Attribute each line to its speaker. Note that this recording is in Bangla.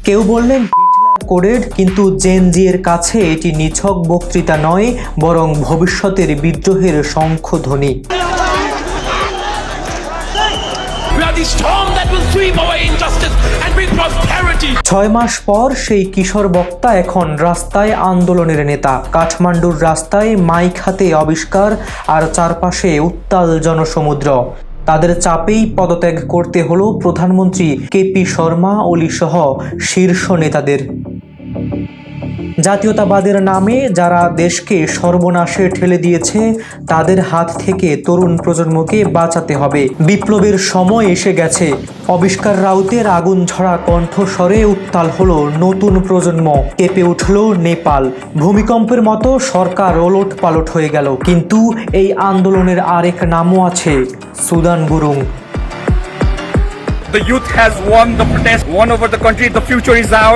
Speaker 1: কেউ বললেন কোডেড, কিন্তু জেন জি এর কাছে এটি নিছক বক্তৃতা নয়, বরং ভবিষ্যতের বিদ্রোহের শঙ্খধ্বনি। 6 মাস পর সেই কিশোর বক্তা এখন রাস্তায় আন্দোলনের নেতা। কাঠমান্ডুর রাস্তায় মাইক হাতে আবিষ্কার, আর চারপাশে উত্তাল জনসমুদ্র। তাদের চাপেই পদত্যাগ করতে হলো প্রধানমন্ত্রী কেপি শর্মা ওলি সহ শীর্ষ নেতাদের। জাতীয়তাবাদের নামে যারা দেশকে সর্বনাশে ঠেলে দিয়েছে, তাদের হাত থেকে তরুণ প্রজন্মকে বাঁচাতে হবে। বিপ্লবের সময় এসে গেছে। আবিষ্কার রাউতের আগুন ঝরা কণ্ঠস্বরে উত্তাল হলো নতুন প্রজন্ম। কেঁপে উঠল নেপাল। ভূমিকম্পের মতো সরকার ওলট পালট হয়ে গেল, কিন্তু এই আন্দোলনের আরেক নামও আছে, Sudan Gurung.
Speaker 2: The youth has won the protest, won over the country. The future is ours.